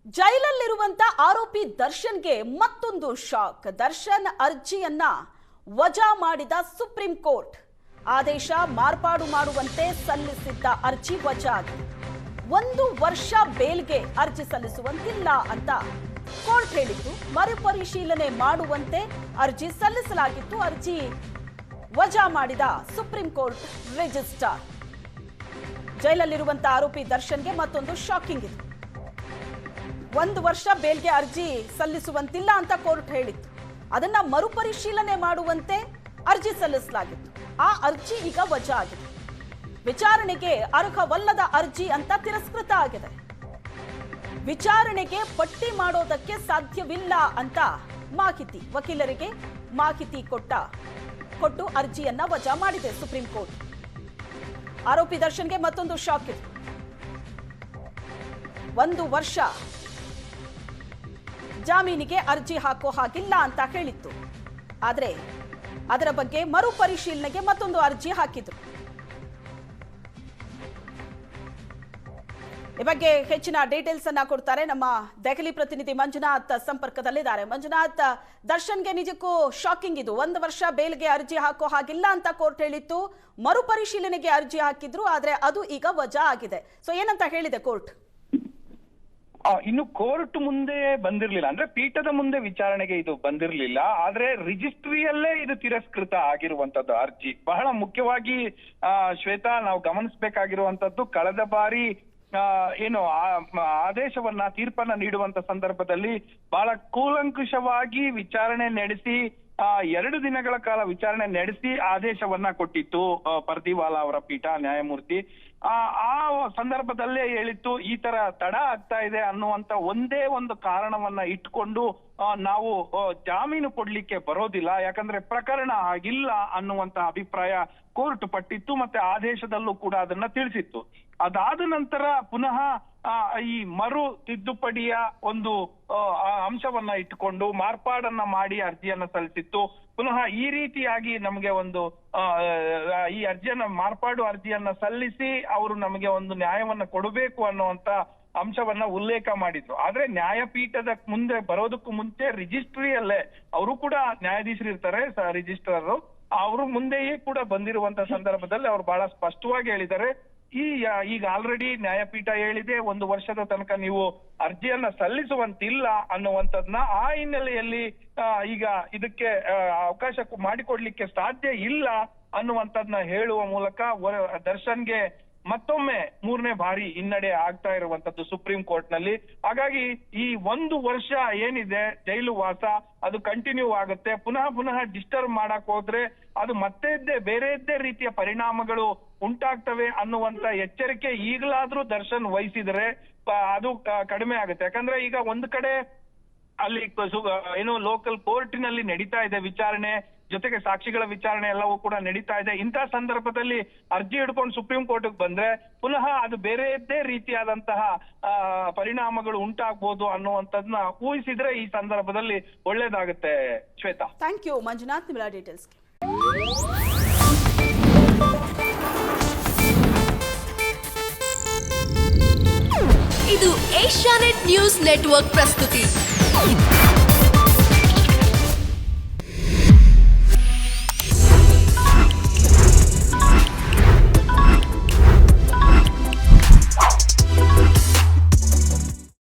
ಜೈಲಲ್ಲಿರುವಂತ ಆರೋಪಿ ದರ್ಶನ್ಗೆ ಮತ್ತೊಂದು ಶಾಕ್. ದರ್ಶನ್ ಅರ್ಜಿಯನ್ನ ವಜಾ ಮಾಡಿದ ಸುಪ್ರೀಂ ಕೋರ್ಟ್. ಆದೇಶ ಮಾರ್ಪಾಡು ಮಾಡುವಂತೆ ಸಲ್ಲಿಸಿದ್ದ ಅರ್ಜಿ ವಜಾ ಆಗಿದೆ. 1 ವರ್ಷ ಬೇಲ್ಗೆ ಅರ್ಜಿ ಸಲ್ಲಿಸುವಂತಿಲ್ಲ ಅಂತ ಕೋರ್ಟ್ ಹೇಳಿತ್ತು. ಮರುಪರಿಶೀಲನೆ ಮಾಡುವಂತೆ ಅರ್ಜಿ ಸಲ್ಲಿಸಲಾಗಿತ್ತು. ಅರ್ಜಿ ವಜಾ ಮಾಡಿದ ಸುಪ್ರೀಂ ಕೋರ್ಟ್ ರಿಜಿಸ್ಟ್ರಾರ್. ಜೈಲಲ್ಲಿರುವಂತ ಆರೋಪಿ ದರ್ಶನ್ಗೆ ಮತ್ತೊಂದು ಶಾಕಿಂಗ್ ಇದೆ. 1 ವರ್ಷ ಬೇಲ್ಗೆ ಅರ್ಜಿ ಸಲ್ಲಿಸುವಂತಿಲ್ಲ ಅಂತ ಕೋರ್ಟ್ ಹೇಳಿತ್ತು. ಅದನ್ನ ಮರುಪರಿಶೀಲನೆ ಮಾಡುವಂತೆ ಅರ್ಜಿ ಸಲ್ಲಿಸಲಾಗಿತ್ತು. ಆ ಅರ್ಜಿ ಈಗ ವಜಾ ಆಗಿದೆ. ವಿಚಾರಣೆಗೆ ಅರ್ಹವಲ್ಲದ ಅರ್ಜಿ ಅಂತ ತಿರಸ್ಕೃತ ಆಗಿದೆ. ವಿಚಾರಣೆಗೆ ಪಟ್ಟಿ ಮಾಡೋದಕ್ಕೆ ಸಾಧ್ಯವಿಲ್ಲ ಅಂತ ಮಾಹಿತಿ ವಕೀಲರಿಗೆ ಮಾಹಿತಿ ಕೊಟ್ಟು ಅರ್ಜಿಯನ್ನ ವಜಾ ಮಾಡಿದೆ ಸುಪ್ರೀಂ ಕೋರ್ಟ್. ಆರೋಪಿ ದರ್ಶನ್ಗೆ ಮತ್ತೊಂದು ಶಾಕ್ ಇದೆ. 1 ವರ್ಷ ಜಾಮೀನಿಗೆ ಅರ್ಜಿ ಹಾಕೋ ಹಾಗಿಲ್ಲ ಅಂತ ಹೇಳಿತ್ತು. ಆದರೆ ಅದರ ಬಗ್ಗೆ ಮರುಪರಿಶೀಲನೆಗೆ ಮತ್ತೊಂದು ಅರ್ಜಿ ಹಾಕಿದ್ರು. ಈ ಬಗ್ಗೆ ಹೆಚ್ಚಿನ ಡೀಟೇಲ್ಸ್ ಅನ್ನ ಕೊಡ್ತಾರೆ ನಮ್ಮ ದೆಹಲಿ ಪ್ರತಿನಿಧಿ ಮಂಜುನಾಥ್ ಸಂಪರ್ಕದಲ್ಲಿದ್ದಾರೆ. ಮಂಜುನಾಥ್, ದರ್ಶನ್ಗೆ ನಿಜಕ್ಕೂ ಶಾಕಿಂಗ್ ಇದು. 1 ವರ್ಷ ಬೇಲ್ಗೆ ಅರ್ಜಿ ಹಾಕೋ ಹಾಗಿಲ್ಲ ಅಂತ ಕೋರ್ಟ್ ಹೇಳಿತ್ತು. ಮರುಪರಿಶೀಲನೆಗೆ ಅರ್ಜಿ ಹಾಕಿದ್ರು, ಆದ್ರೆ ಅದು ಈಗ ವಜಾ ಆಗಿದೆ. ಸೊ ಏನಂತ ಹೇಳಿದೆ ಕೋರ್ಟ್? ಇನ್ನು ಕೋರ್ಟ್ ಮುಂದೆ ಬಂದಿರ್ಲಿಲ್ಲ, ಅಂದ್ರೆ ಪೀಠದ ಮುಂದೆ ವಿಚಾರಣೆಗೆ ಇದು ಬಂದಿರ್ಲಿಲ್ಲ. ಆದ್ರೆ ರಿಜಿಸ್ಟ್ರಿಯಲ್ಲೇ ಇದು ತಿರಸ್ಕೃತ ಆಗಿರುವಂತದ್ದು ಅರ್ಜಿ. ಬಹಳ ಮುಖ್ಯವಾಗಿ ಶ್ವೇತಾ, ನಾವು ಗಮನಿಸಬೇಕಾಗಿರುವಂತದ್ದು, ಕಳೆದ ಬಾರಿ ಏನು ಆದೇಶವನ್ನ ತೀರ್ಪನ್ನ ನೀಡುವಂತ ಸಂದರ್ಭದಲ್ಲಿ ಬಹಳ ಕೂಲಂಕುಷವಾಗಿ ವಿಚಾರಣೆ ನಡೆಸಿ 2 ದಿನಗಳ ಕಾಲ ವಿಚಾರಣೆ ನಡೆಸಿ ಆದೇಶವನ್ನ ಕೊಟ್ಟಿತ್ತು ಪರ್ದಿವಾಲಾ ಅವರ ಪೀಠ, ನ್ಯಾಯಮೂರ್ತಿ. ಆ ಸಂದರ್ಭದಲ್ಲೇ ಹೇಳಿತ್ತು, ಈ ತರ ತಡ ಆಗ್ತಾ ಇದೆ ಅನ್ನುವಂತ ಒಂದೇ ಒಂದು ಕಾರಣವನ್ನ ಇಟ್ಕೊಂಡು ನಾವು ಜಾಮೀನು ಕೊಡ್ಲಿಕ್ಕೆ ಬರೋದಿಲ್ಲ, ಯಾಕಂದ್ರೆ ಪ್ರಕರಣ ಆಗಿಲ್ಲ ಅನ್ನುವಂತ ಅಭಿಪ್ರಾಯ ಕೋರ್ಟ್ ಪಟ್ಟಿತ್ತು. ಮತ್ತೆ ಆದೇಶದಲ್ಲೂ ಕೂಡ ಅದನ್ನ ತಿಳಿಸಿತ್ತು. ಅದಾದ ನಂತರ ಪುನಃ ಈ ಮರು ತಿದ್ದುಪಡಿಯ ಒಂದು ಅಂಶವನ್ನ ಇಟ್ಟುಕೊಂಡು ಮಾರ್ಪಾಡನ್ನ ಮಾಡಿ ಅರ್ಜಿಯನ್ನ ಸಲ್ಲಿಸಿತ್ತು. ಪುನಃ ಈ ರೀತಿಯಾಗಿ ನಮಗೆ ಒಂದು ಈ ಅರ್ಜಿಯನ್ನ ಮಾರ್ಪಾಡು ಅರ್ಜಿಯನ್ನ ಸಲ್ಲಿಸಿ ಅವರು ನಮಗೆ ಒಂದು ನ್ಯಾಯವನ್ನ ಕೊಡಬೇಕು ಅನ್ನುವಂತ ಅಂಶವನ್ನ ಉಲ್ಲೇಖ ಮಾಡಿದ್ರು. ಆದ್ರೆ ನ್ಯಾಯಪೀಠದ ಮುಂದೆ ಬರೋದಕ್ಕೂ ಮುಂಚೆ ರಿಜಿಸ್ಟ್ರಿಯಲ್ಲೇ ಅವರು ಕೂಡ ನ್ಯಾಯಾಧೀಶರು ಇರ್ತಾರೆ, ರಿಜಿಸ್ಟ್ರಾರ್ ಅವರು ಮುಂದೆಯೇ ಕೂಡ ಬಂದಿರುವಂತ ಸಂದರ್ಭದಲ್ಲಿ ಅವರು ಬಹಳ ಸ್ಪಷ್ಟವಾಗಿ ಹೇಳಿದ್ದಾರೆ, ಈಗ ಆಲ್ರೆಡಿ ನ್ಯಾಯಪೀಠ ಹೇಳಿದೆ 1 ವರ್ಷದ ತನಕ ನೀವು ಅರ್ಜಿಯನ್ನ ಸಲ್ಲಿಸುವಂತಿಲ್ಲ ಅನ್ನುವಂಥದ್ನ. ಆ ಹಿನ್ನೆಲೆಯಲ್ಲಿ ಈಗ ಇದಕ್ಕೆ ಅವಕಾಶ ಮಾಡಿಕೊಡ್ಲಿಕ್ಕೆ ಸಾಧ್ಯ ಇಲ್ಲ ಅನ್ನುವಂಥದ್ನ ಹೇಳುವ ಮೂಲಕ ದರ್ಶನ್ಗೆ ಮತ್ತೊಮ್ಮೆ 3ನೇ ಬಾರಿ ಹಿನ್ನಡೆ ಆಗ್ತಾ ಇರುವಂತದ್ದು ಸುಪ್ರೀಂ ಕೋರ್ಟ್ ನಲ್ಲಿ. ಹಾಗಾಗಿ ಈ 1 ವರ್ಷ ಏನಿದೆ ಜೈಲು ವಾಸ ಅದು ಕಂಟಿನ್ಯೂ ಆಗುತ್ತೆ. ಪುನಃ ಡಿಸ್ಟರ್ಬ್ ಮಾಡಕ್ ಹೋದ್ರೆ ಅದು ಮತ್ತೆ ಬೇರೆದ್ದೇ ರೀತಿಯ ಪರಿಣಾಮಗಳು ಉಂಟಾಗ್ತವೆ ಅನ್ನುವಂತ ಎಚ್ಚರಿಕೆ ಈಗಲಾದ್ರೂ ದರ್ಶನ್ ವಹಿಸಿದ್ರೆ ಅದು ಕಡಿಮೆ ಆಗುತ್ತೆ. ಯಾಕಂದ್ರೆ ಈಗ ಒಂದು ಕಡೆ ಅಲ್ಲಿ ಏನು ಲೋಕಲ್ ಕೋರ್ಟಿನಲ್ಲಿ ನಡೀತಾ ಇದೆ ವಿಚಾರಣೆ, ಜೊತೆಗೆ ಸಾಕ್ಷಿಗಳ ವಿಚಾರಣೆ ಎಲ್ಲವೂ ಕೂಡ ನಡೀತಾ ಇದೆ. ಇಂತಹ ಸಂದರ್ಭದಲ್ಲಿ ಅರ್ಜಿ ಹಿಡ್ಕೊಂಡು ಸುಪ್ರೀಂ ಕೋರ್ಟ್ಗೆ ಬಂದ್ರೆ ಪುನಃ ಅದು ಬೇರೆಯದ್ದೇ ರೀತಿಯಾದಂತಹ ಪರಿಣಾಮಗಳು ಉಂಟಾಗ್ಬೋದು ಅನ್ನುವಂಥದ್ನ ಊಹಿಸಿದ್ರೆ ಈ ಸಂದರ್ಭದಲ್ಲಿ ಒಳ್ಳೇದಾಗುತ್ತೆ. ಶ್ವೇತಾ, ಥ್ಯಾಂಕ್ ಯು ಮಂಜುನಾಥ್, ನಿಮ್ಮೆಲ್ಲ ಡೀಟೇಲ್ಸ್ಗೆ. ಇದು ಏಷ್ಯಾನೆಟ್ ನ್ಯೂಸ್ ನೆಟ್ವರ್ಕ್ ಪ್ರಸ್ತುತಿ.